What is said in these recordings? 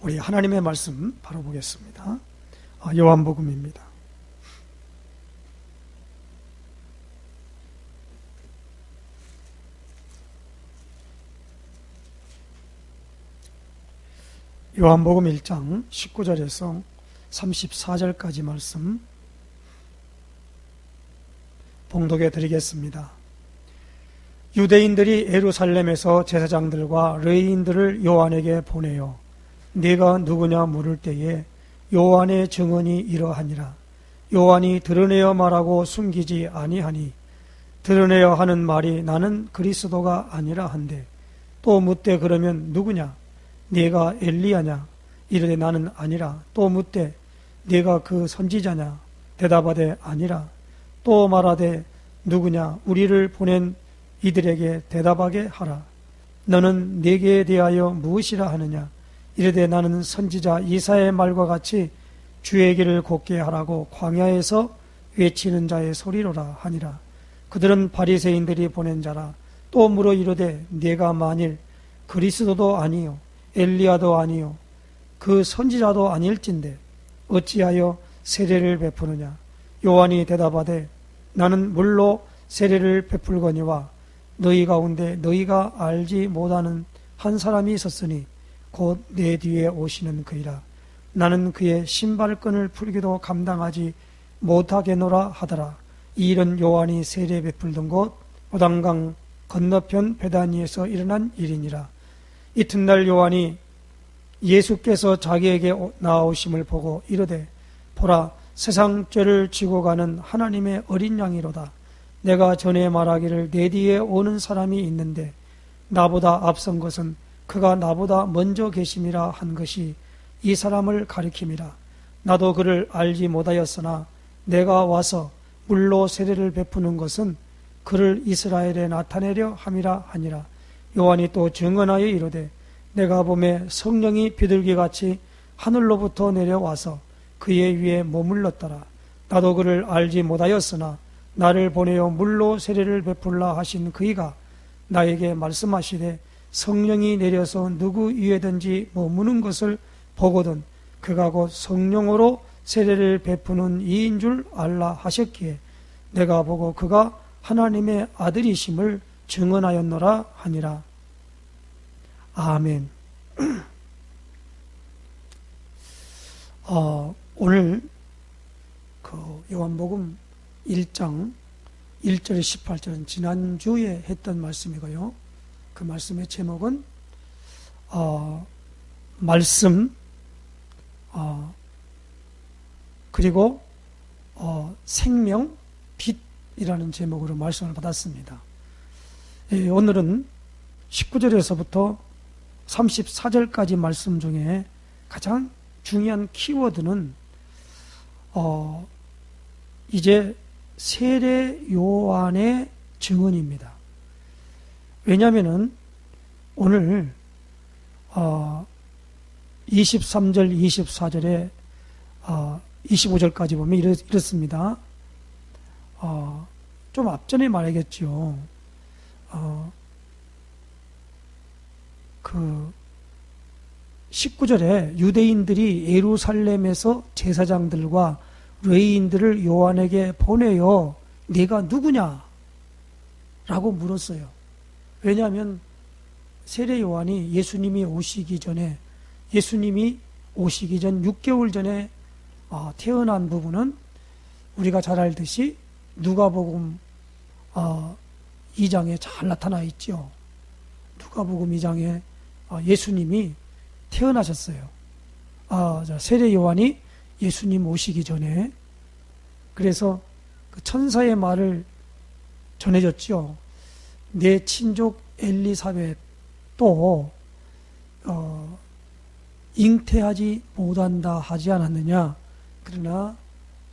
우리 하나님의 말씀 바로 보겠습니다. 요한복음입니다. 요한복음 1장 19절에서 34절까지 말씀 봉독해 드리겠습니다. 유대인들이 예루살렘에서 제사장들과 레위인들을 요한에게 보내어 네가 누구냐 물을 때에 요한의 증언이 이러하니라. 요한이 드러내어 말하고 숨기지 아니하니 드러내어 하는 말이 나는 그리스도가 아니라 한데 또 묻되 그러면 누구냐? 네가 엘리야냐? 이르되 나는 아니라. 또 묻되 네가 그 선지자냐? 대답하되 아니라. 또 말하되 누구냐? 우리를 보낸 이들에게 대답하게 하라. 너는 내게 대하여 무엇이라 하느냐? 이르되 나는 선지자 이사야의 말과 같이 주의 길을 곧게 하라고 광야에서 외치는 자의 소리로라 하니라. 그들은 바리새인들이 보낸 자라. 또 물어 이르되 네가 만일 그리스도도 아니요 엘리야도 아니요 그 선지자도 아닐진데 어찌하여 세례를 베푸느냐? 요한이 대답하되 나는 물로 세례를 베풀거니와 너희 가운데 너희가 알지 못하는 한 사람이 있었으니 곧 내 뒤에 오시는 그이라. 나는 그의 신발끈을 풀기도 감당하지 못하겠노라 하더라. 이 일은 요한이 세례 베풀던 곳 요단강 건너편 베다니에서 일어난 일이니라. 이튿날 요한이 예수께서 자기에게 나오심을 보고 이르되 보라 세상 죄를 지고 가는 하나님의 어린 양이로다. 내가 전에 말하기를 내 뒤에 오는 사람이 있는데 나보다 앞선 것은 그가 나보다 먼저 계심이라 한 것이 이 사람을 가리킴이라. 나도 그를 알지 못하였으나 내가 와서 물로 세례를 베푸는 것은 그를 이스라엘에 나타내려 함이라 하니라. 요한이 또 증언하여 이르되 내가 보매 성령이 비둘기같이 하늘로부터 내려와서 그의 위에 머물렀더라. 나도 그를 알지 못하였으나 나를 보내어 물로 세례를 베풀라 하신 그이가 나에게 말씀하시되 성령이 내려서 누구 위에든지 머무는 것을 보거든 그가 곧 성령으로 세례를 베푸는 이인 줄 알라 하셨기에 내가 보고 그가 하나님의 아들이심을 증언하였노라 하니라. 아멘. 오늘 그 요한복음 1장 1절 18절은 지난주에 했던 말씀이고요. 그 말씀의 제목은 말씀 그리고 생명 빛이라는 제목으로 말씀을 받았습니다. 오늘은 19절에서부터 34절까지 말씀 중에 가장 중요한 키워드는 이제 세례 요한의 증언입니다. 왜냐하면 오늘 23절, 24절에 25절까지 보면 이렇습니다. 좀 앞전에 말하겠죠. 그 19절에 유대인들이 예루살렘에서 제사장들과 레위인들을 요한에게 보내어 네가 누구냐? 라고 물었어요. 왜냐하면 세례 요한이 예수님이 오시기 전 6개월 전에 태어난 부분은 우리가 잘 알듯이 누가복음 2장에 잘 나타나 있죠. 누가복음 2장에 예수님이 태어나셨어요. 세례 요한이 예수님 오시기 전에. 그래서 그 천사의 말을 전해졌죠. 내 친족 엘리사벳도 잉태하지 못한다 하지 않았느냐. 그러나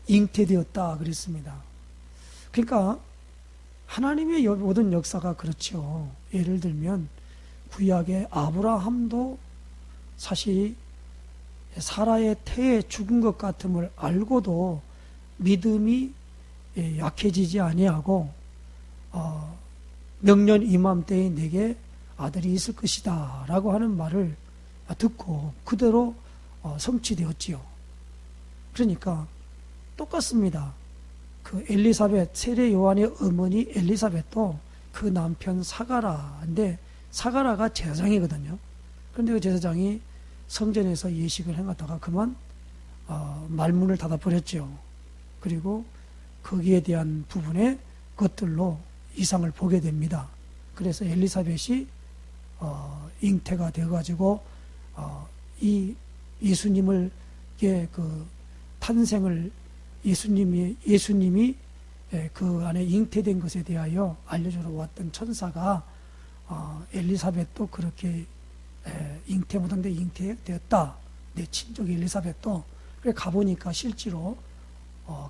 잉태되었다 그랬습니다. 그러니까 하나님의 모든 역사가 그렇죠. 예를 들면 구약의 아브라함도 사실 사라의 태에 죽은 것 같음을 알고도 믿음이 약해지지 아니하고 명년 이맘때에 내게 아들이 있을 것이다 라고 하는 말을 듣고 그대로 성취되었지요. 그러니까 똑같습니다. 그 엘리사벳, 세례 요한의 어머니 엘리사벳도 그 남편 사가라인데, 사가라가 제사장이거든요. 그런데 그 제사장이 성전에서 예식을 행하다가 그만 말문을 닫아버렸죠. 그리고 거기에 대한 부분의 것들로 이상을 보게 됩니다. 그래서 엘리사벳이 잉태가 되어가지고 이 예수님을 그 탄생을 예수님이 그 안에 잉태된 것에 대하여 알려주러 왔던 천사가 엘리사벳도 그렇게 잉태 못한데 잉태되었다. 내 친족 엘리사벳도. 그래 가보니까 실제로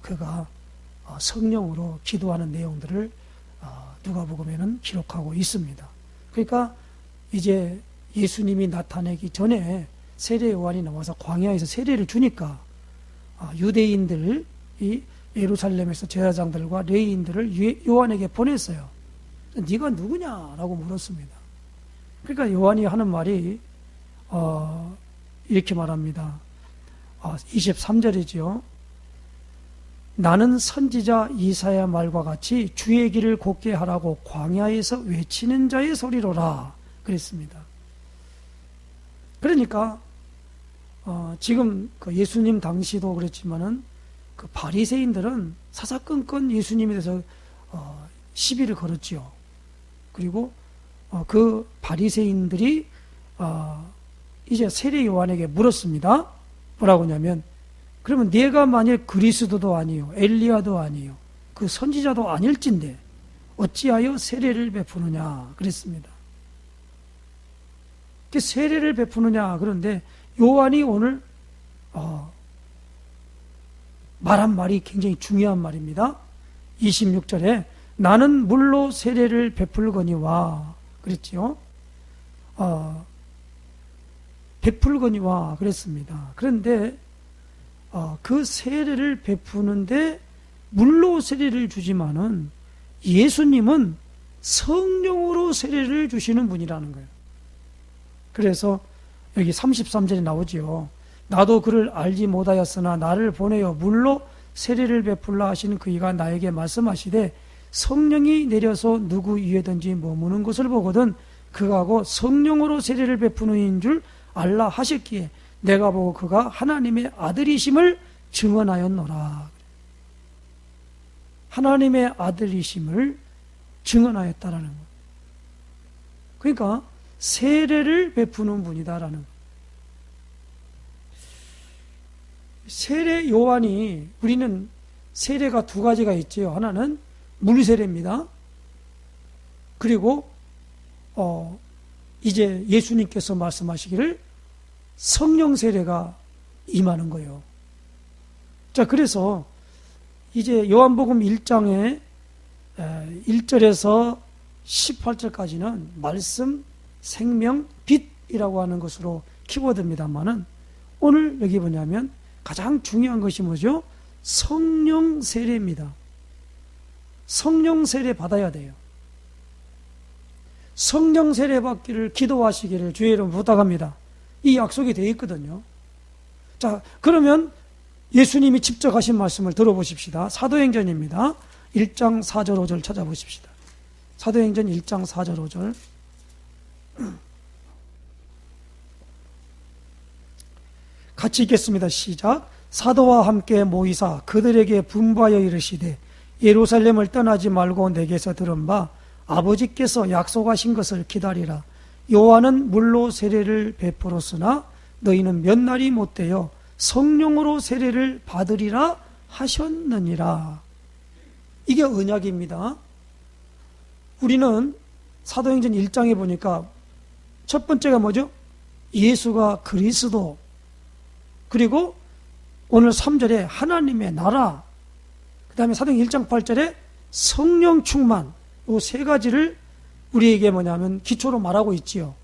그가 성령으로 기도하는 내용들을 누가복음에는 기록하고 있습니다. 그러니까 이제 예수님이 나타나기 전에 세례 요한이 나와서 광야에서 세례를 주니까 유대인들이 예루살렘에서 제사장들과 레위인들을 요한에게 보냈어요. 네가 누구냐라고 물었습니다. 그러니까 요한이 하는 말이 이렇게 말합니다. 23절이죠. 나는 선지자 이사야 말과 같이 주의 길을 곧게 하라고 광야에서 외치는 자의 소리로라 그랬습니다. 그러니까 지금 그 예수님 당시도 그랬지만은 그 바리새인들은 사사건건 예수님에 대해서 시비를 걸었지요. 그리고 그 바리새인들이 이제 세례 요한에게 물었습니다. 뭐라고 하냐면, 그러면 네가 만일 그리스도도 아니요 엘리야도 아니요 그 선지자도 아닐진데 어찌하여 세례를 베푸느냐 그랬습니다. 세례를 베푸느냐. 그런데 요한이 오늘 말한 말이 굉장히 중요한 말입니다. 26절에 나는 물로 세례를 베풀거니와 그랬지요. 베풀거니와 그랬습니다. 그런데 그 세례를 베푸는데 물로 세례를 주지만은 예수님은 성령으로 세례를 주시는 분이라는 거예요. 그래서 여기 33절에 나오지요. 나도 그를 알지 못하였으나 나를 보내어 물로 세례를 베풀라 하시는 그이가 나에게 말씀하시되 성령이 내려서 누구 위에든지 머무는 것을 보거든 그가 곧 성령으로 세례를 베푸는 이인 줄 알라 하셨기에 내가 보고 그가 하나님의 아들이심을 증언하였노라. 하나님의 아들이심을 증언하였다라는 것. 그러니까 세례를 베푸는 분이다라는 것. 세례 요한이, 우리는 세례가 두 가지가 있지요. 하나는 물세례입니다. 그리고 이제 예수님께서 말씀하시기를 성령 세례가 임하는 거예요. 자, 그래서 이제 요한복음 1장에 1절에서 18절까지는 말씀, 생명, 빛이라고 하는 것으로 키워드입니다만은 오늘 여기 뭐냐면 가장 중요한 것이 뭐죠? 성령 세례입니다. 성령 세례 받아야 돼요. 성령 세례 받기를 기도하시기를 주의 이름으로 부탁합니다. 이 약속이 되어 있거든요. 자, 그러면 예수님이 직접 하신 말씀을 들어보십시다. 사도행전입니다. 1장 4절 5절 찾아보십시다. 사도행전 1장 4절 5절. 같이 읽겠습니다. 시작. 사도와 함께 모이사 그들에게 분부하여 이르시되 예루살렘을 떠나지 말고 내게서 들은 바 아버지께서 약속하신 것을 기다리라. 요한은 물로 세례를 베풀었으나 너희는 몇 날이 못되어 성령으로 세례를 받으리라 하셨느니라. 이게 언약입니다. 우리는 사도행전 1장에 보니까 첫 번째가 뭐죠? 예수가 그리스도, 그리고 오늘 3절에 하나님의 나라, 그 다음에 사도행전 1장 8절에 성령 충만, 이 세 가지를 우리에게 뭐냐면 기초로 말하고 있지요.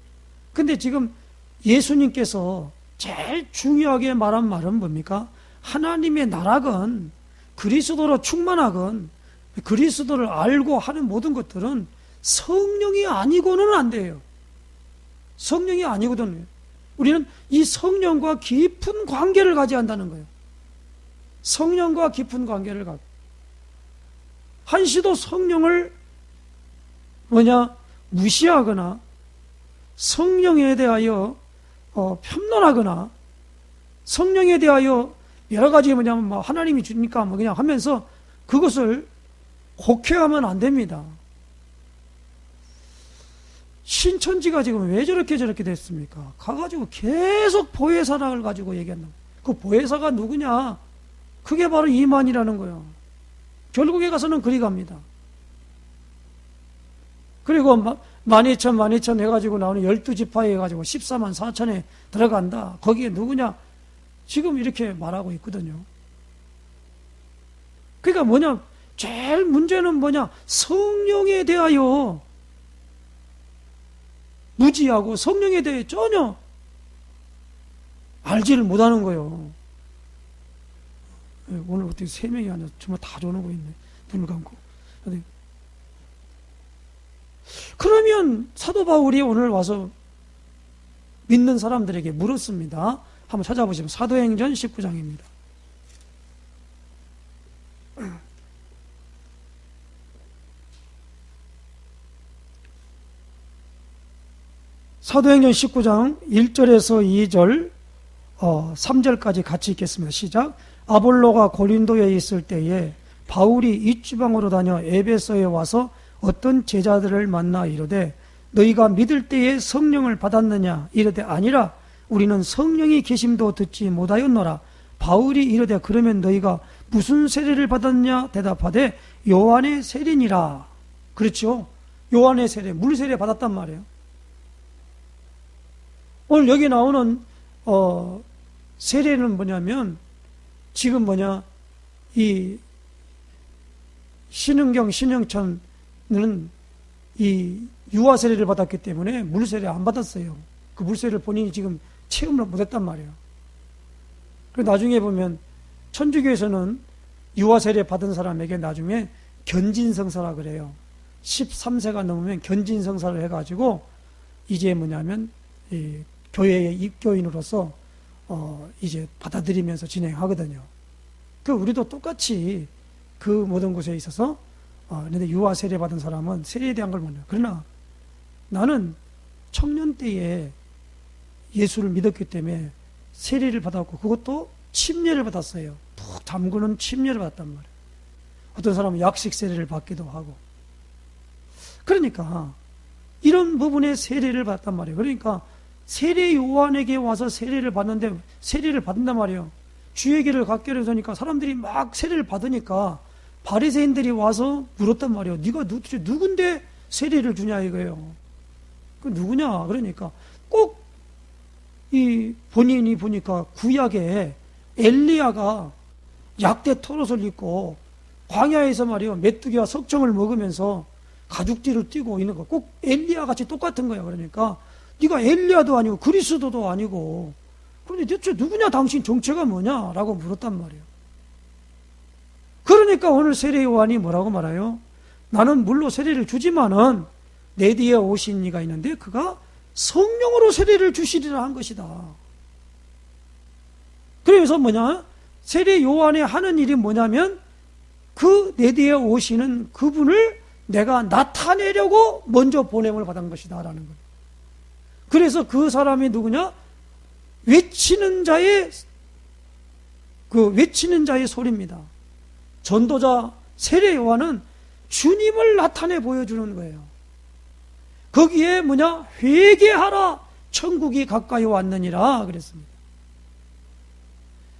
근데 지금 예수님께서 제일 중요하게 말한 말은 뭡니까? 하나님의 나라건 그리스도로 충만하건 그리스도를 알고 하는 모든 것들은 성령이 아니고는 안 돼요. 성령이 아니거든요. 우리는 이 성령과 깊은 관계를 가져야 한다는 거예요. 성령과 깊은 관계를 갖고. 한시도 성령을 무시하거나 성령에 대하여 편론하거나 성령에 대하여 여러 가지 하나님이 주니까 그냥 하면서 그것을 혹해하면 안 됩니다. 신천지가 지금 왜 저렇게 됐습니까? 가가지고 계속 보혜사를 가지고 얘기한다. 그 보혜사가 누구냐? 그게 바로 이만이라는 거예요. 결국에 가서는 그리 갑니다. 그리고 12,000 해가지고 나오는 12지파에 해가지고 14만 4천에 들어간다. 거기에 누구냐? 지금 이렇게 말하고 있거든요. 그러니까 제일 문제는 성령에 대하여 무지하고 성령에 대해 전혀 알지를 못하는 거예요. 오늘 어떻게 3명이 아니라 정말 다 저러고 있네. 눈을 감고. 그러면 사도 바울이 오늘 와서 믿는 사람들에게 물었습니다. 한번 찾아보시면 사도행전 19장입니다. 사도행전 19장 1절에서 2절 3절까지 같이 읽겠습니다. 시작. 아볼로가 고린도에 있을 때에 바울이 이주방으로 다녀 에베소에 와서 어떤 제자들을 만나 이르되 너희가 믿을 때에 성령을 받았느냐? 이르되 아니라 우리는 성령이 계심도 듣지 못하였노라. 바울이 이르되 그러면 너희가 무슨 세례를 받았냐? 대답하되 요한의 세례니라. 그렇죠? 요한의 세례, 물 세례 받았단 말이에요. 오늘 여기 나오는 세례는 뭐냐면 지금 이 신흥경, 신영천은 이 유아 세례를 받았기 때문에 물 세례 안 받았어요. 그 물 세례를 본인이 지금 체험을 못했단 말이에요. 그리고 나중에 보면 천주교에서는 유아 세례 받은 사람에게 나중에 견진성사라 그래요. 13세가 넘으면 견진성사를 해가지고 이제 뭐냐면 이 교회의 입교인으로서 이제 받아들이면서 진행하거든요. 그 우리도 똑같이 그 모든 곳에 있어서 그런데 유아 세례 받은 사람은 세례에 대한 걸 몰라요. 그러나 나는 청년 때에 예수를 믿었기 때문에 세례를 받았고 그것도 침례를 받았어요. 푹 담그는 침례를 받았단 말이에요. 어떤 사람은 약식 세례를 받기도 하고. 그러니까 이런 부분에 세례를 받았단 말이에요. 그러니까 세례 요한에게 와서 세례를 받는데 세례를 받는단 말이에요. 주의 길을 걷게 해서니까 사람들이 막 세례를 받으니까 바리새인들이 와서 물었단 말이에요. 네가 도대체 누군데 세례를 주냐 이거예요. 그 누구냐? 그러니까 꼭 이 본인이 보니까 구약에 엘리야가 약대 털옷을 입고 광야에서 말이에요. 메뚜기와 석청을 먹으면서 가죽띠를 띠고 있는 거 꼭 엘리야 같이 똑같은 거야. 그러니까 네가 엘리야도 아니고 그리스도도 아니고 그런데 대체 누구냐? 당신 정체가 뭐냐? 라고 물었단 말이에요. 그러니까 오늘 세례 요한이 뭐라고 말해요? 나는 물로 세례를 주지만은 내 뒤에 오신 이가 있는데 그가 성령으로 세례를 주시리라 한 것이다. 그래서 세례 요한이 하는 일이 뭐냐면 그 내 뒤에 오시는 그분을 내가 나타내려고 먼저 보냄을 받은 것이다 라는 거예요. 그래서 그 사람이 누구냐? 외치는 자의 소리입니다. 전도자 세례 요한은 주님을 나타내 보여주는 거예요. 거기에 회개하라 천국이 가까이 왔느니라 그랬습니다.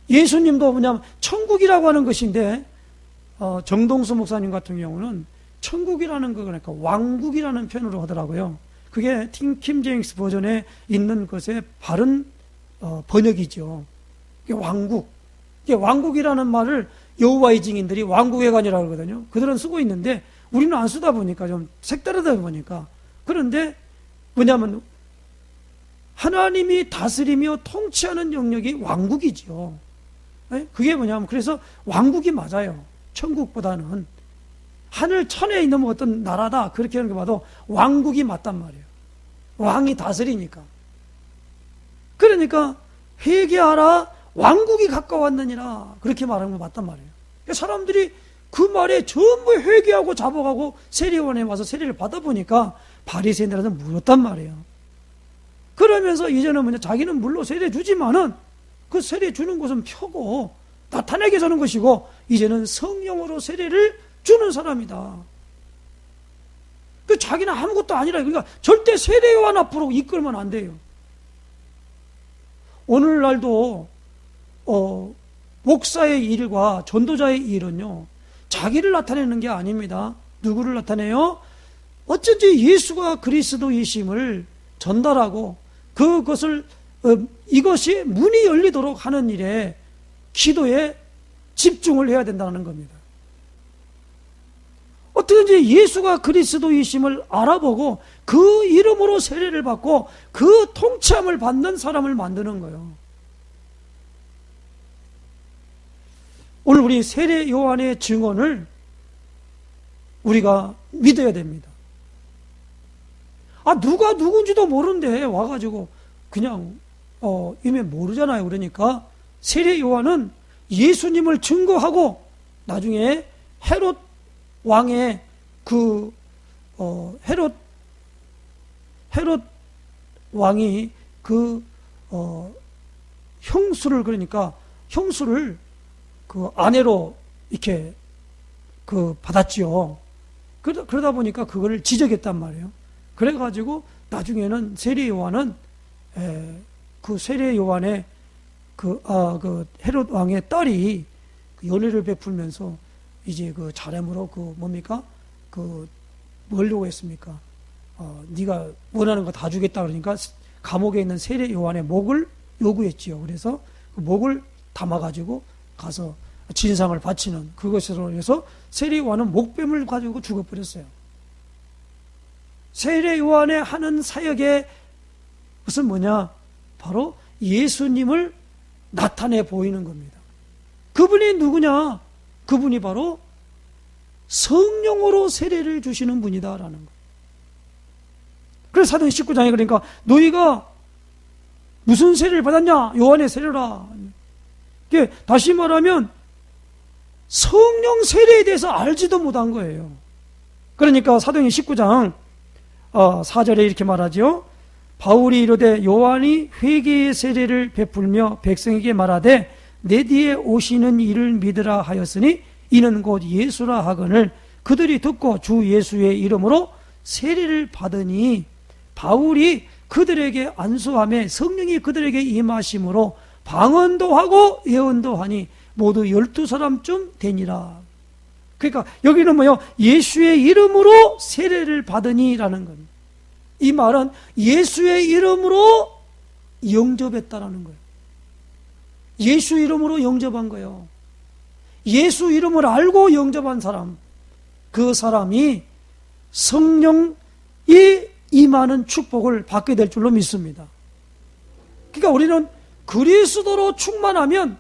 예수님도 천국이라고 하는 것인데 정동수 목사님 같은 경우는 천국이라는 거 그러니까 왕국이라는 표현으로 하더라고요. 그게 킹 제임스 버전에 있는 것의 바른 번역이죠. 이게 왕국. 이게 왕국이라는 말을 여호와의 증인들이 왕국의 관이라고 하거든요. 그들은 쓰고 있는데 우리는 안 쓰다 보니까 좀 색다르다 보니까. 그런데 하나님이 다스리며 통치하는 영역이 왕국이죠. 그게 그래서 왕국이 맞아요. 천국보다는. 하늘 천에 있는 어떤 나라다 그렇게 하는 거 봐도 왕국이 맞단 말이에요. 왕이 다스리니까. 그러니까 회개하라 왕국이 가까웠느니라 그렇게 말하는 거 맞단 말이에요. 사람들이 그 말에 전부 회개하고 잡아가고 세례원에 와서 세례를 받아보니까 바리새인들한테 물었단 말이에요. 그러면서 이제는 뭐냐, 자기는 물론 세례 주지만은 그 세례 주는 것은 펴고 나타내게 하는 것이고 이제는 성령으로 세례를 주는 사람이다. 그 자기는 아무것도 아니라, 그러니까 절대 세례요한 앞으로 이끌면 안 돼요. 오늘날도 목사의 일과 전도자의 일은요, 자기를 나타내는 게 아닙니다. 누구를 나타내요? 어쩐지 예수가 그리스도이심을 전달하고 그것을 이것이 문이 열리도록 하는 일에, 기도에 집중을 해야 된다는 겁니다. 어떻게든지 예수가 그리스도이심을 알아보고 그 이름으로 세례를 받고 그 통치함을 받는 사람을 만드는 거예요. 오늘 우리 세례 요한의 증언을 우리가 믿어야 됩니다. 누가 누군지도 모르는데 와가지고 그냥 이미 모르잖아요. 그러니까 세례 요한은 예수님을 증거하고 나중에 헤롯 왕의 헤롯 왕이 형수를, 그러니까 형수를 그 아내로 이렇게 받았지요. 그러다 보니까 그걸 지적했단 말이에요. 그래가지고 나중에는 세례 요한은 그 세례 요한의 그 헤롯 왕의 딸이 연애를 베풀면서 이제 그 자рем으로 뭐려고 했습니까? 네가 원하는 거 다 주겠다 그러니까 감옥에 있는 세례 요한의 목을 요구했지요. 그래서 그 목을 담아가지고 가서 진상을 바치는 그것으로 해서 세례 요한은 목뱀을 가지고 죽어버렸어요. 세례 요한의 하는 사역의 것은 뭐냐? 바로 예수님을 나타내 보이는 겁니다. 그분이 누구냐? 그분이 바로 성령으로 세례를 주시는 분이다라는 거예요. 그래서 사도행 19장에 그러니까 너희가 무슨 세례를 받았냐? 요한의 세례라. 이게 다시 말하면 성령 세례에 대해서 알지도 못한 거예요. 그러니까 사도행 19장 4절에 이렇게 말하죠. 바울이 이르되 요한이 회개의 세례를 베풀며 백성에게 말하되 내 뒤에 오시는 이를 믿으라 하였으니 이는 곧 예수라 하거늘 그들이 듣고 주 예수의 이름으로 세례를 받으니 바울이 그들에게 안수하며 성령이 그들에게 임하심으로 방언도 하고 예언도 하니 모두 12사람쯤 되니라. 그러니까 여기는 뭐요? 예수의 이름으로 세례를 받으니라는 겁니다. 이 말은 예수의 이름으로 영접했다라는 거예요. 예수 이름으로 영접한 거예요. 예수 이름을 알고 영접한 사람, 그 사람이 성령이 임하는 축복을 받게 될 줄로 믿습니다. 그러니까 우리는 그리스도로 충만하면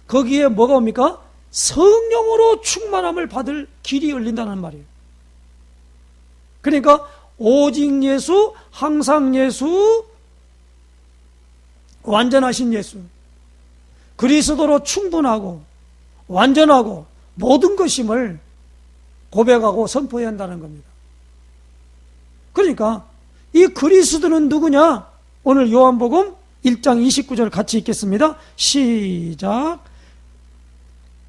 거기에 뭐가 옵니까? 성령으로 충만함을 받을 길이 열린다는 말이에요. 그러니까 오직 예수, 항상 예수, 완전하신 예수, 그리스도로 충분하고 완전하고 모든 것임을 고백하고 선포해야 한다는 겁니다. 그러니까 이 그리스도는 누구냐? 오늘 요한복음 1장 29절 같이 읽겠습니다. 시작.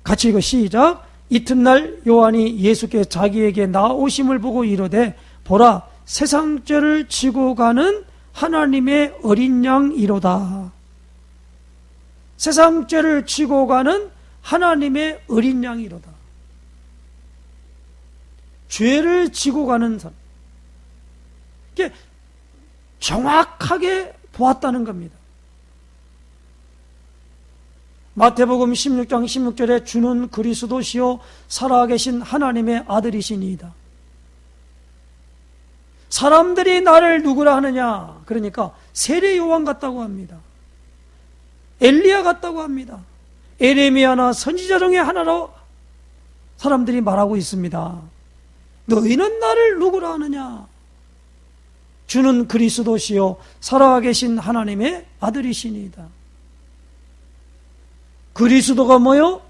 같이 읽어. 시작. 이튿날 요한이 예수께 자기에게 나오심을 보고 이르되 보라 세상 죄를 지고 가는 하나님의 어린 양이로다. 세상 죄를 지고 가는 하나님의 어린 양이로다. 죄를 지고 가는 사람. 이게 정확하게 보았다는 겁니다. 마태복음 16장 16절에 주는 그리스도시요 살아계신 하나님의 아들이시니이다. 사람들이 나를 누구라 하느냐? 그러니까 세례 요한 같다고 합니다. 엘리야 같다고 합니다. 에레미야나 선지자 중에 하나로 사람들이 말하고 있습니다. 너희는 나를 누구라 하느냐? 주는 그리스도시요 살아계신 하나님의 아들이시니이다. 그리스도가 뭐요?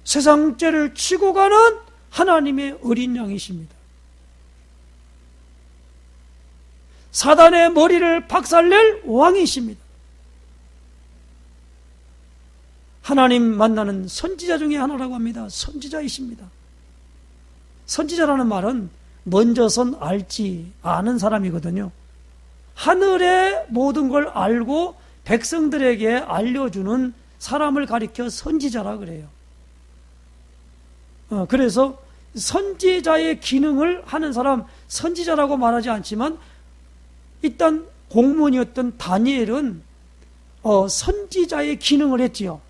세상 죄를 치고 가는 하나님의 어린 양이십니다. 사단의 머리를 박살낼 왕이십니다. 하나님 만나는 선지자 중에 하나라고 합니다. 선지자이십니다. 선지자라는 말은 먼저선 알지 아는 사람이거든요. 하늘의 모든 걸 알고 백성들에게 알려주는 사람을 가리켜 선지자라 그래요. 그래서 선지자의 기능을 하는 사람 선지자라고 말하지 않지만 일단 공문이었던 다니엘은 선지자의 기능을 했지요.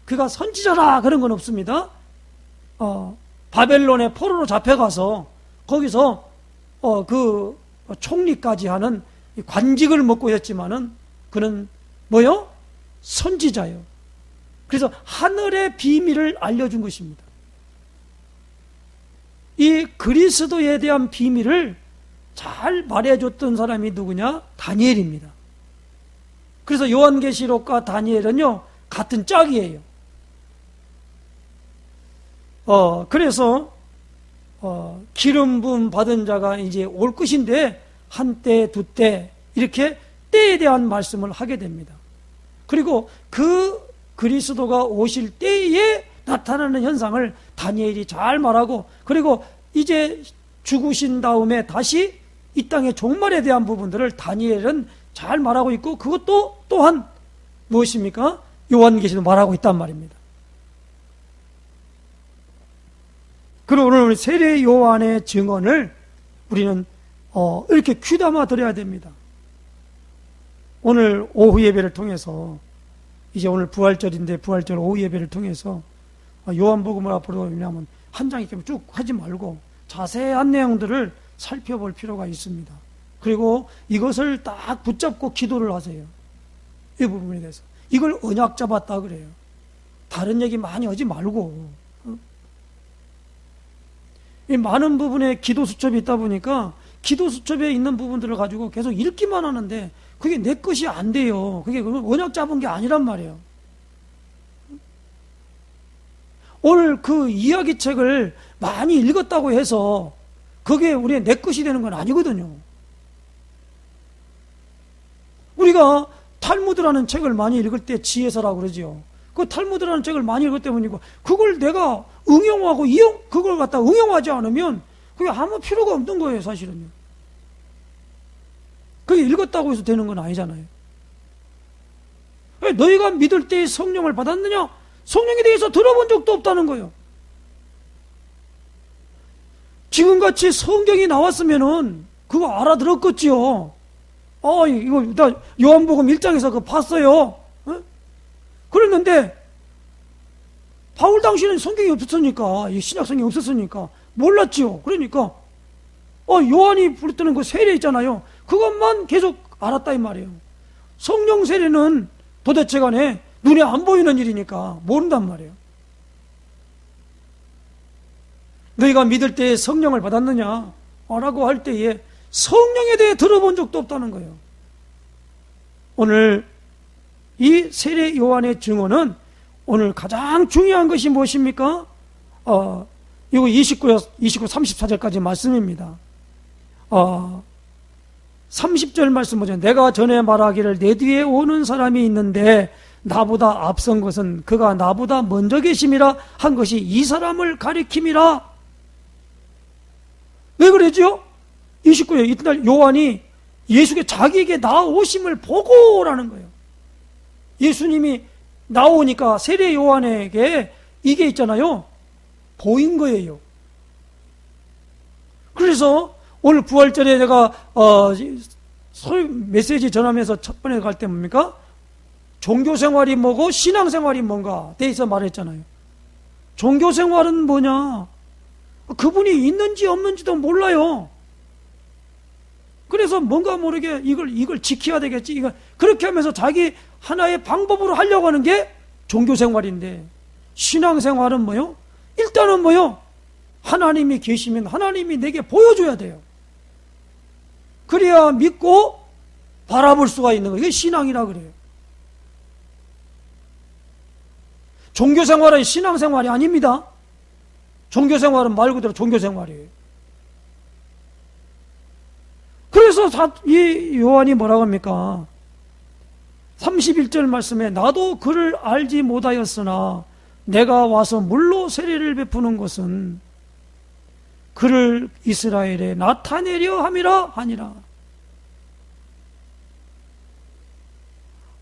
그가 선지자라 그런 건 없습니다. 바벨론의 포로로 잡혀가서 거기서 그 총리까지 하는 관직을 먹고 있었지만은 그는 뭐요? 선지자요. 그래서 하늘의 비밀을 알려준 것입니다. 이 그리스도에 대한 비밀을 잘 말해줬던 사람이 누구냐? 다니엘입니다. 그래서 요한계시록과 다니엘은요 같은 짝이에요. 그래서 기름 부음 받은 자가 이제 올 것인데 한때 두때 이렇게 때에 대한 말씀을 하게 됩니다. 그리고 그 그리스도가 오실 때에 나타나는 현상을 다니엘이 잘 말하고, 그리고 이제 죽으신 다음에 다시 이 땅의 종말에 대한 부분들을 다니엘은 잘 말하고 있고, 그것도 또한 무엇입니까? 요한계시도 말하고 있단 말입니다. 그리고 오늘 세례 요한의 증언을 우리는 이렇게 귀담아 들어야 됩니다. 오늘 오후 예배를 통해서, 이제 오늘 부활절인데 부활절 오후 예배를 통해서 요한복음을 앞으로 왜냐하면 한 장 이렇게 쭉 하지 말고 자세한 내용들을 살펴볼 필요가 있습니다. 그리고 이것을 딱 붙잡고 기도를 하세요. 이 부분에 대해서. 이걸 언약 잡았다 그래요. 다른 얘기 많이 하지 말고. 이 많은 부분에 기도 수첩이 있다 보니까 기도 수첩에 있는 부분들을 가지고 계속 읽기만 하는데 그게 내 것이 안 돼요. 그게 언약 잡은 게 아니란 말이에요. 오늘 그 이야기책을 많이 읽었다고 해서 그게 우리의 내 것이 되는 건 아니거든요. 우리가 탈무드라는 책을 많이 읽을 때 지혜서라고 그러지요. 그 탈무드라는 책을 많이 읽을 때문이고, 그걸 내가 응용하고 그걸 갖다 응용하지 않으면 그게 아무 필요가 없는 거예요, 사실은요. 그게 읽었다고 해서 되는 건 아니잖아요. 왜 너희가 믿을 때에 성령을 받았느냐? 성령에 대해서 들어본 적도 없다는 거예요. 지금같이 성경이 나왔으면은 그거 알아들었겠지요. 이거 나 요한복음 1장에서 그거 봤어요. 그랬는데 바울 당시에는 성경이 없었으니까, 신약 성경이 없었으니까 몰랐지요. 그러니까 요한이 부르뜨는 그 세례 있잖아요. 그것만 계속 알았다 이 말이에요. 성령 세례는 도대체 간에 눈에 안 보이는 일이니까 모른단 말이에요. 너희가 믿을 때에 성령을 받았느냐? 라고 할 때에 성령에 대해 들어본 적도 없다는 거예요. 오늘 이 세례 요한의 증언은 오늘 가장 중요한 것이 무엇입니까? 이거 29, 34절까지 말씀입니다. 30절 말씀 보죠. 내가 전에 말하기를 내 뒤에 오는 사람이 있는데 나보다 앞선 것은 그가 나보다 먼저 계심이라 한 것이 이 사람을 가리킴이라. 왜 그러죠? 29절 이튿날 요한이 예수께 자기에게 나오심을 보고라는 거예요. 예수님이 나오니까 세례 요한에게 이게 있잖아요. 보인 거예요. 그래서 오늘 부활절에 내가 메시지 전하면서 첫 번에 갈 때 뭡니까? 종교생활이 뭐고 신앙생활이 뭔가 대해서 말했잖아요. 종교생활은 뭐냐? 그분이 있는지 없는지도 몰라요. 그래서 뭔가 모르게 이걸 지켜야 되겠지. 그렇게 하면서 자기 하나의 방법으로 하려고 하는 게 종교생활인데, 신앙생활은 뭐요? 일단은 뭐요? 하나님이 계시면 하나님이 내게 보여줘야 돼요. 그래야 믿고 바라볼 수가 있는 거예요. 이게 신앙이라 그래요. 종교생활은 신앙생활이 아닙니다. 종교생활은 말 그대로 종교생활이에요. 그래서 이 요한이 뭐라고 합니까? 31절 말씀에 나도 그를 알지 못하였으나 내가 와서 물로 세례를 베푸는 것은 그를 이스라엘에 나타내려 함이라 하니라.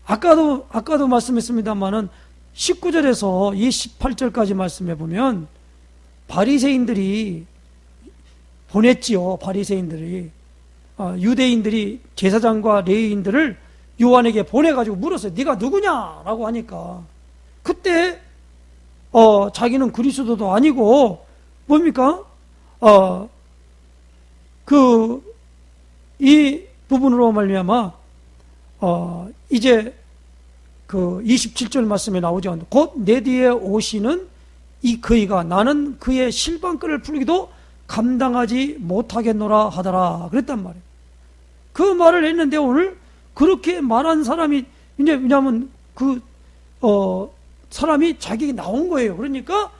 아까도 말씀했습니다만은 19절에서 이 18절까지 말씀해 보면 바리새인들이 보냈지요. 바리새인들이 유대인들이 제사장과 레위인들을 요한에게 보내가지고 물었어요. 네가 누구냐라고 하니까 그때 자기는 그리스도도 아니고 뭡니까? 이 부분으로 말미암아 이제 그 27절 말씀에 나오죠. 곧 내 뒤에 오시는 그이가 나는 그의 실방끈을 풀기도 감당하지 못하겠노라 하더라 그랬단 말이에요. 그 말을 했는데 오늘 그렇게 말한 사람이 이제 왜냐하면 사람이 자기에게 나온 거예요. 그러니까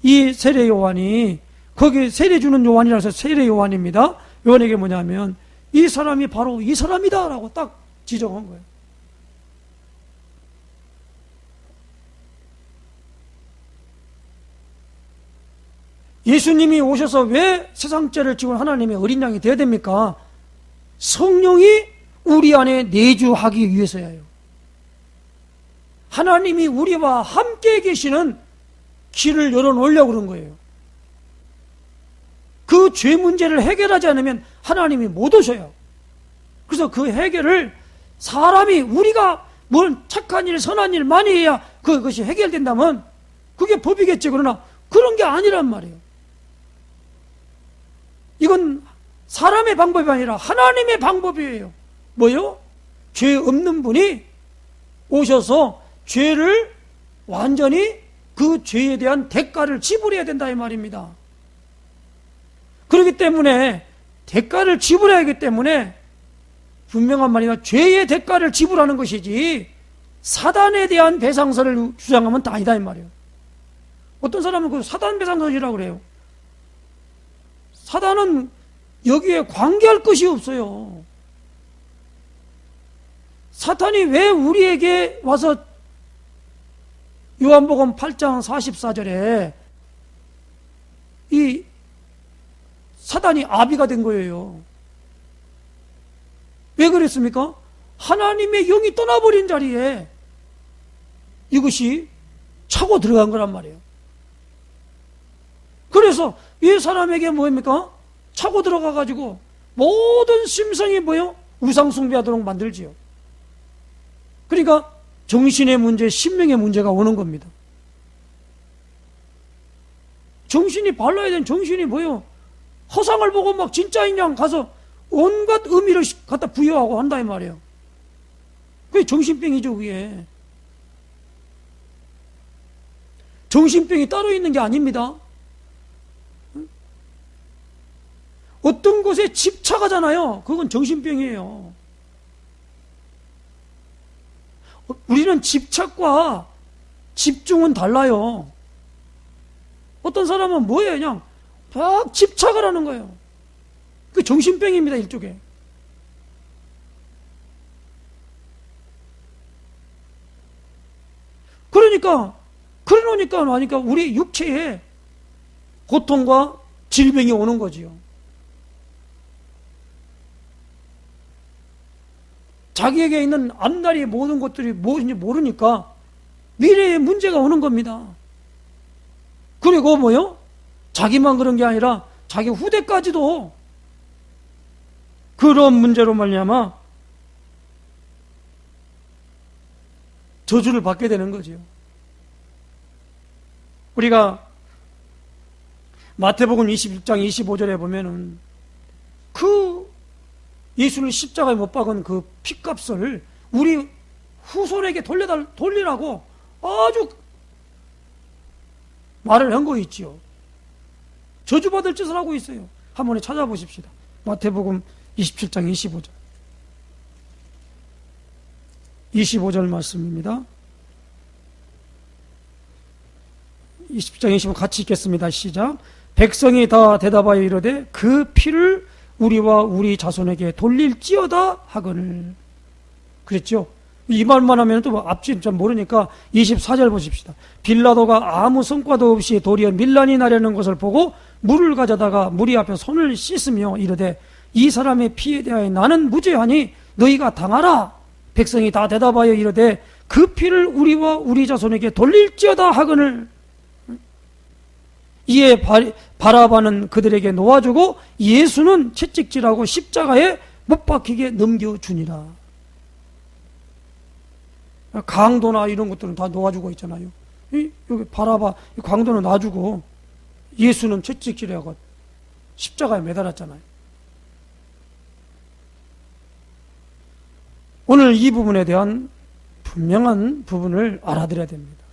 이 세례 요한이 거기 세례 주는 요한이라서 세례 요한입니다. 요한에게 뭐냐면 이 사람이 바로 이 사람이다라고 딱 지정한 거예요. 예수님이 오셔서 왜 세상죄를 지고 하나님의 어린 양이 되어야 됩니까? 성령이 우리 안에 내주하기 위해서예요. 하나님이 우리와 함께 계시는 길을 열어놓으려고 그런 거예요. 그 죄 문제를 해결하지 않으면 하나님이 못 오셔요. 그래서 그 해결을 우리가 뭘 착한 일, 선한 일 많이 해야 그것이 해결된다면 그게 법이겠지. 그러나 그런 게 아니란 말이에요. 이건 사람의 방법이 아니라 하나님의 방법이에요. 뭐요? 죄 없는 분이 오셔서 죄를 완전히 그 죄에 대한 대가를 지불해야 된다 이 말입니다. 그렇기 때문에 대가를 지불해야 하기 때문에 분명한 말이나 죄의 대가를 지불하는 것이지 사단에 대한 배상서를 주장하면 다 아니다 이 말이에요. 어떤 사람은 그 사단 배상서이라고 그래요. 사단은 여기에 관계할 것이 없어요. 사탄이 왜 우리에게 와서 요한복음 8장 44절에 이 사단이 아비가 된 거예요. 왜 그랬습니까? 하나님의 영이 떠나버린 자리에 이것이 차고 들어간 거란 말이에요. 그래서 이 사람에게 뭐입니까? 차고 들어가가지고 모든 심성이 뭐요? 우상숭배하도록 만들지요. 그러니까 정신의 문제, 신명의 문제가 오는 겁니다. 정신이 발라야 되는 정신이 뭐요? 허상을 보고 막 진짜인 양 가서 온갖 의미를 갖다 부여하고 한다 이 말이에요. 그게 정신병이죠. 그게 정신병이 따로 있는 게 아닙니다. 어떤 것에 집착하잖아요. 그건 정신병이에요. 우리는 집착과 집중은 달라요. 어떤 사람은 뭐예요? 그냥 막 집착을 하는 거예요. 그게 정신병입니다. 일종의. 그러니까 우리 육체에 고통과 질병이 오는 거지요. 자기에게 있는 앞날의 모든 것들이 무엇인지 모르니까 미래에 문제가 오는 겁니다. 그리고 뭐요? 자기만 그런 게 아니라 자기 후대까지도 그런 문제로 말미암아 저주를 받게 되는 거지요. 우리가 마태복음 26장 25절에 보면은 그 예수를 십자가에 못 박은 그 핏값을 우리 후손에게 돌리라고 아주 말을 한 거 있지요. 저주받을 짓을 하고 있어요. 한번 찾아보십시다. 마태복음 27장 25절. 25절 말씀입니다. 20장 25절 같이 읽겠습니다. 시작. 백성이 다 대답하여 이르되 그 피를 우리와 우리 자손에게 돌릴지어다 하거늘. 그랬죠? 이 말만 하면 또 앞뒤 좀 모르니까 24절 보십시다. 빌라도가 아무 성과도 없이 도리어 밀란이 나려는 것을 보고 물을 가져다가 무리 앞에 손을 씻으며 이르되 이 사람의 피에 대하여 나는 무죄하니 너희가 당하라. 백성이 다 대답하여 이르되 그 피를 우리와 우리 자손에게 돌릴지어다 하거늘. 이에 바라바는 그들에게 놓아주고 예수는 채찍질하고 십자가에 못 박히게 넘겨주니라. 강도나 이런 것들은 다 놓아주고 있잖아요. 여기 바라바 강도는 놔주고 예수는 채찍질하고 십자가에 매달았잖아요. 오늘 이 부분에 대한 분명한 부분을 알아들어야 됩니다.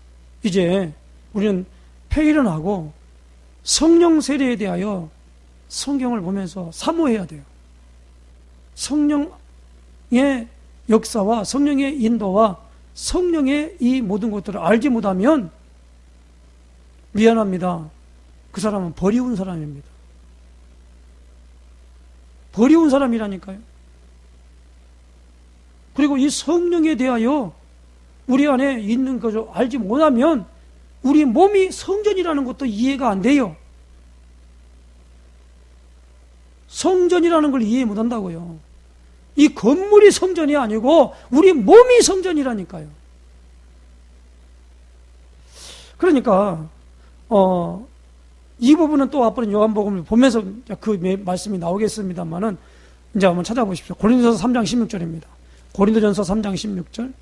이제 우리는 폐일은하고 성령 세례에 대하여 성경을 보면서 사모해야 돼요. 성령의 역사와 성령의 인도와 성령의 이 모든 것들을 알지 못하면 미안합니다. 그 사람은 버리운 사람입니다. 버리운 사람이라니까요. 그리고 이 성령에 대하여 우리 안에 있는 것을 알지 못하면 우리 몸이 성전이라는 것도 이해가 안 돼요. 성전이라는 걸 이해 못한다고요. 이 건물이 성전이 아니고 우리 몸이 성전이라니까요. 그러니까 이 부분은 또 앞으로 요한복음을 보면서 그 말씀이 나오겠습니다만은 이제 한번 찾아보십시오. 고린도전서 3장 16절입니다. 고린도전서 3장 16절.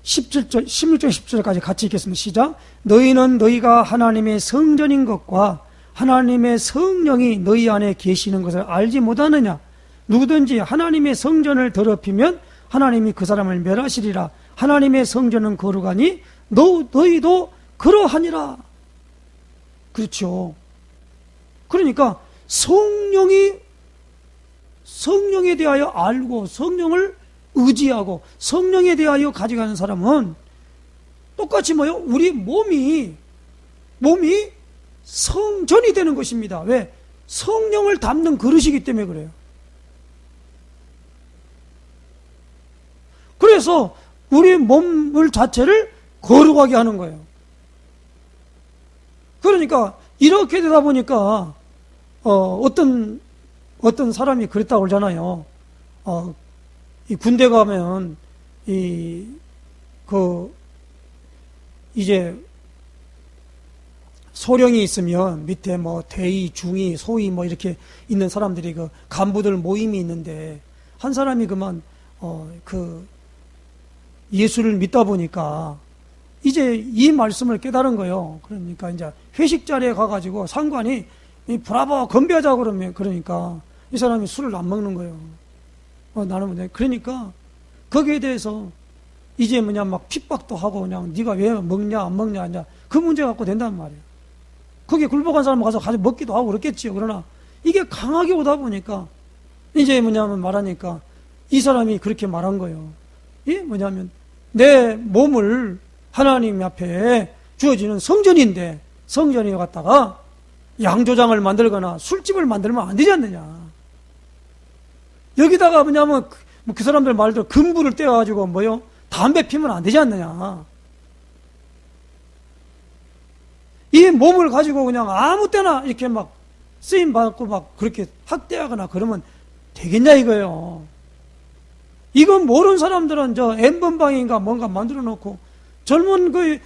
(16절) 17절까지 같이 읽겠습니다. 시작. 너희는 너희가 하나님의 성전인 것과 하나님의 성령이 너희 안에 계시는 것을 알지 못하느냐. 누구든지 하나님의 성전을 더럽히면 하나님이 그 사람을 멸하시리라. 하나님의 성전은 거룩하니 너희도 그러하니라. 그렇죠. 그러니까 성령에 대하여 알고 성령을 의지하고 성령에 대하여 가져가는 사람은 똑같이 뭐요? 우리 몸이 성전이 되는 것입니다. 왜? 성령을 담는 그릇이기 때문에 그래요. 그래서 우리 몸을 자체를 거룩하게 하는 거예요. 그러니까 이렇게 되다 보니까 어떤 사람이 그랬다고 그러잖아요. 이 군대 가면 이제 소령이 있으면 밑에 뭐 대위, 중위, 소위 뭐 이렇게 있는 사람들이 그 간부들 모임이 있는데 한 사람이 그만 예수를 믿다 보니까 이제 이 말씀을 깨달은 거예요. 그러니까 이제 회식 자리에 가가지고 상관이 브라보 건배하자 그러니까 이 사람이 술을 안 먹는 거예요. 나는 그러니까 거기에 대해서 이제 막 핍박도 하고 그냥 네가 왜 먹냐 안 먹냐 이제 그 문제 갖고 된단 말이에요. 거기에 굴복한 사람 가서 먹기도 하고 그렇겠지요. 그러나 이게 강하게 오다 보니까 이제 말하니까 이 사람이 그렇게 말한 거예요. 이게 내 몸을 하나님 앞에 주어지는 성전인데 성전에 갔다가 양조장을 만들거나 술집을 만들면 안 되지 않느냐. 여기다가 그 사람들 말대로 금부를 떼어가지고 담배 피면 안 되지 않느냐. 이 몸을 가지고 그냥 아무 때나 이렇게 쓰임 받고 그렇게 학대하거나 그러면 되겠냐 이거예요. 이건 모르는 사람들은 N번방인가 뭔가 만들어 놓고 젊은 그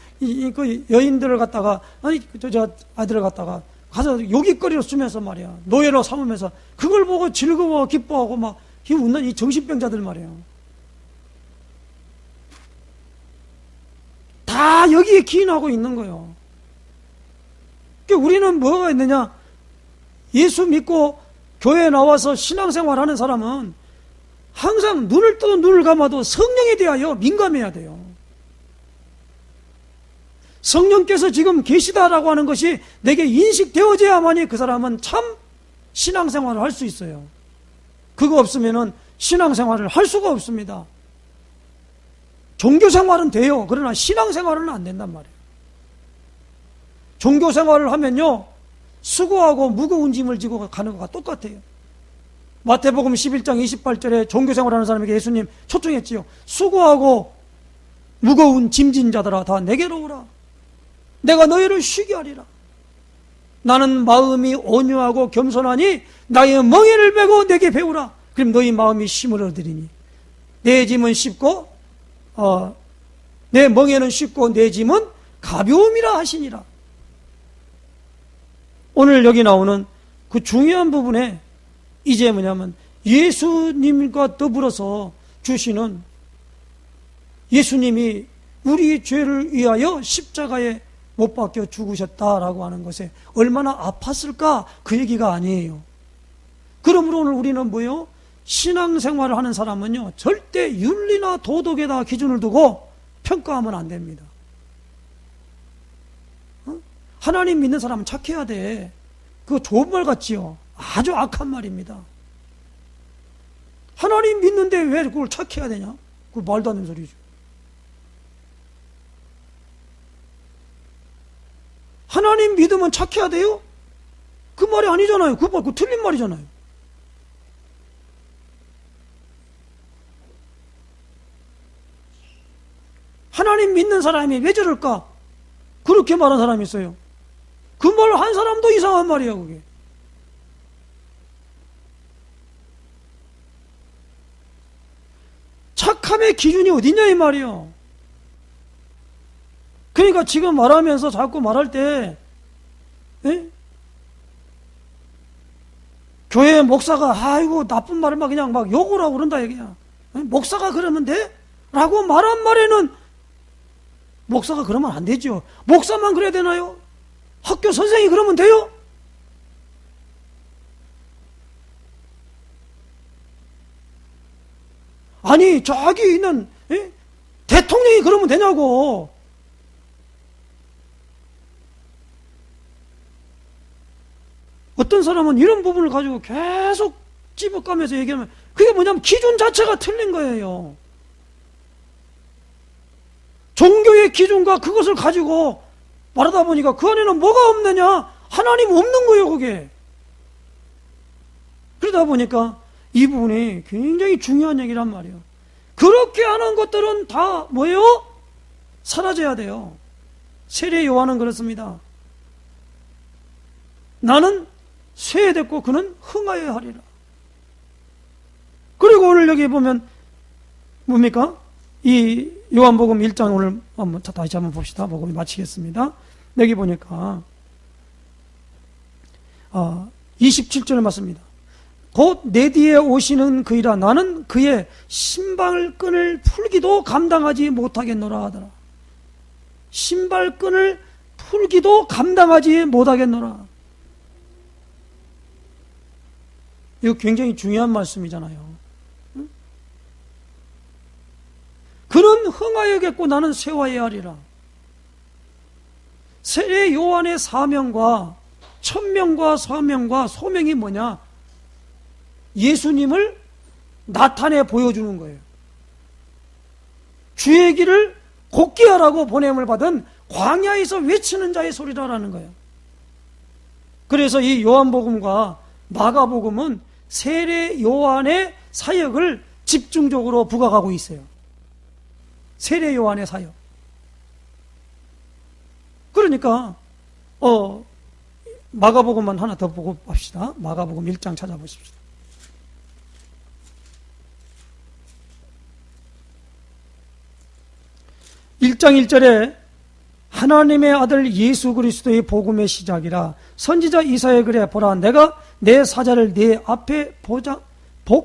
여인들을 갖다가 아들을 갖다가 가서 요깃거리로 쓰면서 말이야. 노예로 삼으면서 그걸 보고 즐거워 기뻐하고 웃는 이 정신병자들 말이에요. 다 여기에 기인하고 있는 거예요. 그러니까 우리는 뭐가 있느냐? 예수 믿고 교회에 나와서 신앙생활하는 사람은 항상 눈을 뜨고 눈을 감아도 성령에 대하여 민감해야 돼요. 성령께서 지금 계시다라고 하는 것이 내게 인식되어져야만이 그 사람은 참 신앙생활을 할 수 있어요. 그거 없으면은 신앙생활을 할 수가 없습니다. 종교생활은 돼요. 그러나 신앙생활은 안 된단 말이에요. 종교생활을 하면요, 수고하고 무거운 짐을 지고 가는 것과 똑같아요. 마태복음 11장 28절에 종교생활하는 사람에게 예수님 초청했지요. 수고하고 무거운 짐진 자들아 다 내게로 오라. 내가 너희를 쉬게 하리라. 나는 마음이 온유하고 겸손하니 나의 멍에를 메고 내게 배우라. 그럼 너희 마음이 쉼을 얻으리니 내 짐은 쉽고 내 멍에는 쉽고 내 짐은 가벼움이라 하시니라. 오늘 여기 나오는 그 중요한 부분에 이제 뭐냐면 예수님과 더불어서 주시는, 예수님이 우리 죄를 위하여 십자가에 못 박혀 죽으셨다라고 하는 것에 얼마나 아팠을까, 그 얘기가 아니에요. 그러므로 오늘 우리는 뭐예요? 신앙생활을 하는 사람은요, 절대 윤리나 도덕에다 기준을 두고 평가하면 안 됩니다. 하나님 믿는 사람은 착해야 돼. 그거 좋은 말 같지요? 아주 악한 말입니다. 하나님 믿는데 왜 그걸 착해야 되냐? 그거 말도 안 되는 소리죠. 하나님 믿으면 착해야 돼요? 그 말이 아니잖아요. 그 틀린 말이잖아요. 하나님 믿는 사람이 왜 저럴까? 그렇게 말한 사람이 있어요. 그 말 한 사람도 이상한 말이야, 그게. 착함의 기준이 어딨냐, 이 말이요. 그러니까 지금 말하면서 자꾸 말할 때, 교회 목사가, 아이고, 나쁜 말을 막 그냥 막 욕을 하고 그런다, 얘기야. 목사가 그러면 돼? 라고 말한 말에는 목사가 그러면 안 되죠. 목사만 그래야 되나요? 학교 선생이 그러면 돼요? 아니, 저기 있는 대통령이 그러면 되냐고. 어떤 사람은 이런 부분을 가지고 계속 찝어가면서 얘기하면 그게 뭐냐면 기준 자체가 틀린 거예요. 종교의 기준과 그것을 가지고 말하다 보니까 그 안에는 뭐가 없느냐? 하나님 없는 거예요, 그게. 그러다 보니까 이 부분이 굉장히 중요한 얘기란 말이에요. 그렇게 하는 것들은 다 뭐예요? 사라져야 돼요. 세례 요한은 그렇습니다. 나는 쇠됐고 그는 흥하여야 하리라. 그리고 오늘 여기 보면 뭡니까? 이 요한복음 1장 오늘 다시 한번 봅시다. 복음이 마치겠습니다. 여기 보니까 27절 맞습니다. 곧 내 뒤에 오시는 그이라 나는 그의 신발끈을 풀기도 감당하지 못하겠노라 하더라. 신발끈을 풀기도 감당하지 못하겠노라. 이거 굉장히 중요한 말씀이잖아요. 응? 그는 흥하여겠고 나는 쇠하여야 하리라. 세례 요한의 사명과 천명과 사명과 소명이 뭐냐? 예수님을 나타내 보여주는 거예요. 주의 길을 곱게 하라고 보냄을 받은 광야에서 외치는 자의 소리라라는 거예요. 그래서 이 요한복음과 마가복음은 세례 요한의 사역을 집중적으로 부각하고 있어요. 세례 요한의 사역. 그러니까 마가복음만 하나 더 보고 봅시다. 마가복음 1장 찾아보십시오. 1장 1절에 하나님의 아들 예수 그리스도의 복음의 시작이라 선지자 이사야 그래 보라 내가 내 사자를 네 앞에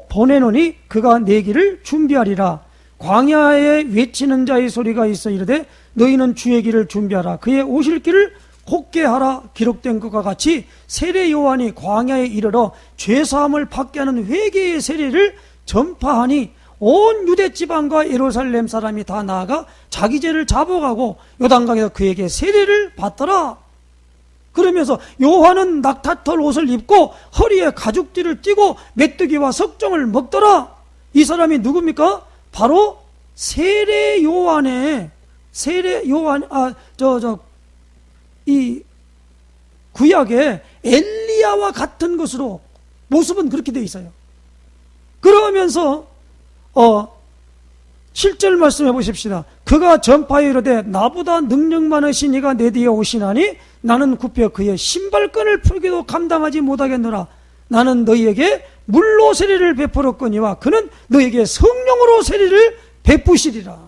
보내노니 그가 내 길을 준비하리라. 광야에 외치는 자의 소리가 있어 이르되 너희는 주의 길을 준비하라. 그의 오실 길을 곱게 하라. 기록된 것과 같이 세례 요한이 광야에 이르러 죄사함을 받게 하는 회개의 세례를 전파하니 온 유대 지방과 예루살렘 사람이 다 나아가 자기 죄를 잡아가고 요단강에서 그에게 세례를 받더라. 그러면서 요한은 낙타털 옷을 입고 허리에 가죽띠를 띠고 메뚜기와 석정을 먹더라. 이 사람이 누굽니까? 바로 이 구약의 엘리야와 같은 것으로 모습은 그렇게 되어 있어요. 그러면서 7절 말씀해 보십시다. 그가 전파에 이르되 나보다 능력 많으신 이가 내 뒤에 오시나니 나는 굽혀 그의 신발끈을 풀기도 감당하지 못하겠노라. 나는 너희에게 물로 세례를 베풀었거니와 그는 너희에게 성령으로 세례를 베푸시리라.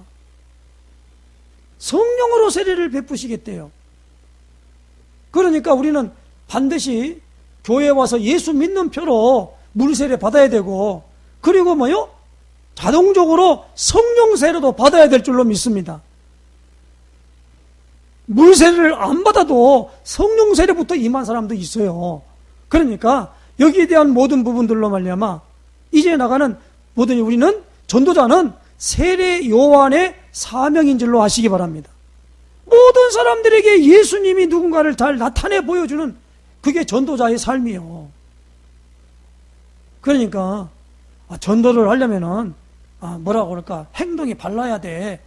성령으로 세례를 베푸시겠대요. 그러니까 우리는 반드시 교회에 와서 예수 믿는 표로 물세례 받아야 되고, 그리고 자동적으로 성령 세례도 받아야 될 줄로 믿습니다. 물세례를 안 받아도 성령 세례부터 임한 사람도 있어요. 그러니까 여기에 대한 모든 부분들로 말미암아 이제 나가는 모든 우리는 전도자는 세례 요한의 사명인 줄로 아시기 바랍니다. 모든 사람들에게 예수님이 누군가를 잘 나타내 보여주는 그게 전도자의 삶이에요. 그러니까 전도를 하려면은 뭐라고 그럴까, 행동이 발라야 돼.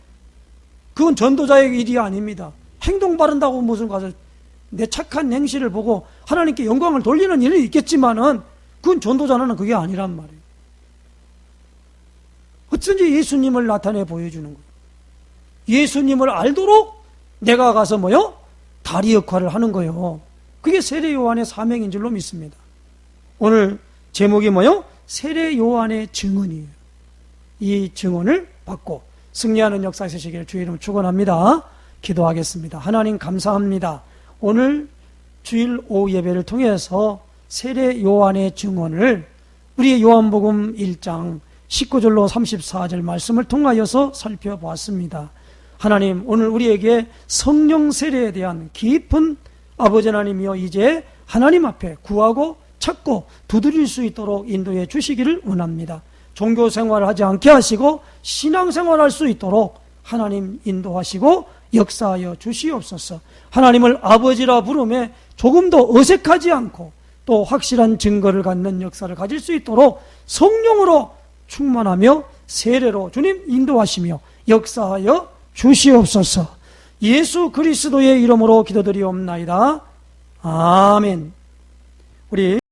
그건 전도자의 일이 아닙니다. 행동 바른다고 무슨 가서 내 착한 행실을 보고 하나님께 영광을 돌리는 일은 있겠지만은 그건 전도자는 그게 아니란 말이에요. 어쩐지 예수님을 나타내 보여주는 거예요. 예수님을 알도록 내가 가서 다리 역할을 하는 거예요. 그게 세례 요한의 사명인 줄로 믿습니다. 오늘 제목이 세례 요한의 증언이에요. 이 증언을 받고 승리하는 역사 있으시기를 주의 이름으로 축원합니다. 기도하겠습니다. 하나님 감사합니다. 오늘 주일 오후 예배를 통해서 세례 요한의 증언을 우리 요한복음 1장 19절로 34절 말씀을 통하여서 살펴보았습니다. 하나님, 오늘 우리에게 성령 세례에 대한 깊은 아버지 하나님이여 이제 하나님 앞에 구하고 찾고 두드릴 수 있도록 인도해 주시기를 원합니다. 종교 생활을 하지 않게 하시고 신앙 생활을 할 수 있도록 하나님 인도하시고 역사하여 주시옵소서. 하나님을 아버지라 부름에 조금도 어색하지 않고 또 확실한 증거를 갖는 역사를 가질 수 있도록 성령으로 충만하며 세례로 주님 인도하시며 역사하여 주시옵소서. 예수 그리스도의 이름으로 기도드리옵나이다. 아멘. 우리